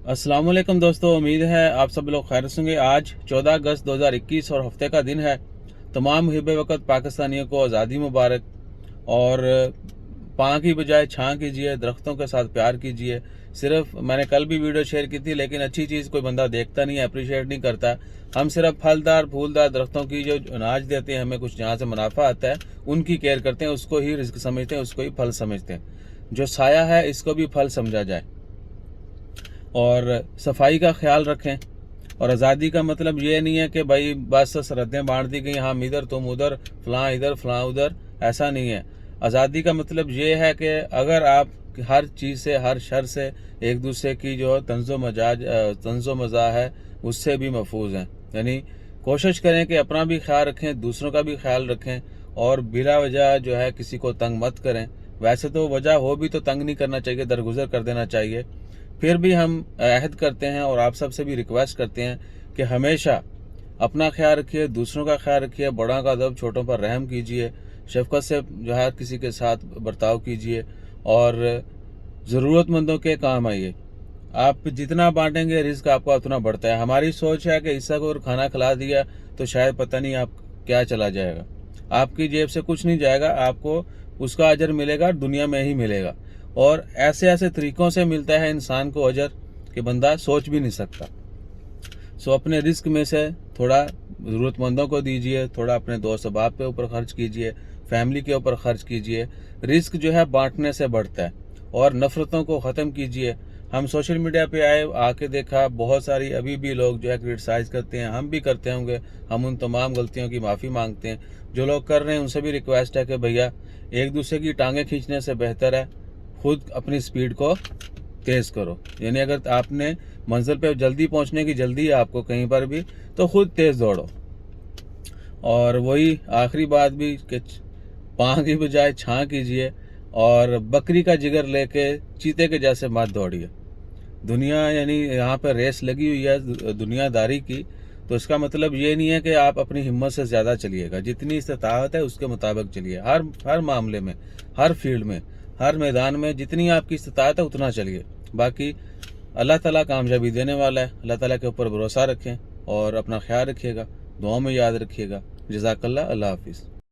अस्सलाम वालेकुम दोस्तों, उम्मीद है आप सब लोग खैर से होंगे। आज 14 अगस्त 2021 और हफ्ते का दिन है। तमाम मुहिब वक़्त पाकिस्तानियों को आज़ादी मुबारक। और पाँ की बजाय छाँ कीजिए, दरख्तों के साथ प्यार कीजिए। सिर्फ मैंने कल भी वीडियो शेयर की थी, लेकिन अच्छी चीज़ कोई बंदा देखता नहीं है, अप्रिशिएट नहीं करता। हम सिर्फ फलदार फूलदार दरख्तों की जो अनाज देते हैं, हमें कुछ जहाँ से मुनाफा आता है उनकी केयर करते हैं, उसको ही रिस्क समझते हैं, उसको ही फल समझते हैं। जो साया है इसको भी फल समझा जाए और सफाई का ख्याल रखें। और आज़ादी का मतलब ये नहीं है कि भाई बस सरहदें बांट दी गई, हम इधर तुम उधर, फलां इधर फलां उधर, ऐसा नहीं है। आज़ादी का मतलब ये है कि अगर आप हर चीज़ से, हर शर से, एक दूसरे की जो तंज़ो मज़ा है उससे भी महफूज हैं। यानी कोशिश करें कि अपना भी ख्याल रखें, दूसरों का भी ख्याल रखें और बिला वजह जो है किसी को तंग मत करें। वैसे तो वजह हो भी तो तंग नहीं करना चाहिए, दरगुजर कर देना चाहिए। फिर भी हम अहद करते हैं और आप सबसे भी रिक्वेस्ट करते हैं कि हमेशा अपना ख्याल रखिए, दूसरों का ख्याल रखिए, बड़ों का अदब, छोटों पर रहम कीजिए, शफकत से जो है किसी के साथ बर्ताव कीजिए और ज़रूरतमंदों के काम आइए। आप जितना बांटेंगे रिस्क आपका उतना बढ़ता है। हमारी सोच है कि इसका को खाना खिला दिया तो शायद पता नहीं आप क्या चला जाएगा, आपकी जेब से कुछ नहीं जाएगा, आपको उसका अजर मिलेगा, दुनिया में ही मिलेगा। और ऐसे ऐसे तरीक़ों से मिलता है इंसान को अजर कि बंदा सोच भी नहीं सकता। सो अपने रिस्क में से थोड़ा ज़रूरतमंदों को दीजिए, थोड़ा अपने दोस्त अहबाब के ऊपर खर्च कीजिए, फैमिली के ऊपर खर्च कीजिए। रिस्क जो है बांटने से बढ़ता है। और नफ़रतों को ख़त्म कीजिए। हम सोशल मीडिया पे आके देखा बहुत सारी अभी भी लोग जो है क्रिटिसाइज़ करते हैं, हम भी करते होंगे। हम उन तमाम गलतियों की माफ़ी मांगते हैं। जो लोग कर रहे हैं उनसे भी रिक्वेस्ट है कि भैया एक दूसरे की टांगें खींचने से बेहतर है खुद अपनी स्पीड को तेज़ करो। यानी अगर आपने मंजिल पे जल्दी पहुंचने की जल्दी है आपको कहीं पर भी, तो खुद तेज़ दौड़ो। और वही आखिरी बात भी कि पाँ की बजाय छाँ कीजिए और बकरी का जिगर लेके चीते के जैसे मत दौड़िए। दुनिया यानी यहाँ पर रेस लगी हुई है दुनियादारी की, तो इसका मतलब ये नहीं है कि आप अपनी हिम्मत से ज़्यादा चलिएगा। जितनी इस्ताअत है उसके मुताबिक चलिए। हर मामले में, हर फील्ड में, हर मैदान में जितनी आपकी इस्ताअत है उतना चलिए। बाकी अल्लाह ताला कामयाबी देने वाला है। अल्लाह ताला के ऊपर भरोसा रखें और अपना ख्याल रखिएगा, दुआओं में याद रखिएगा। जज़ाकल्लाह। अल्लाह हाफिज़।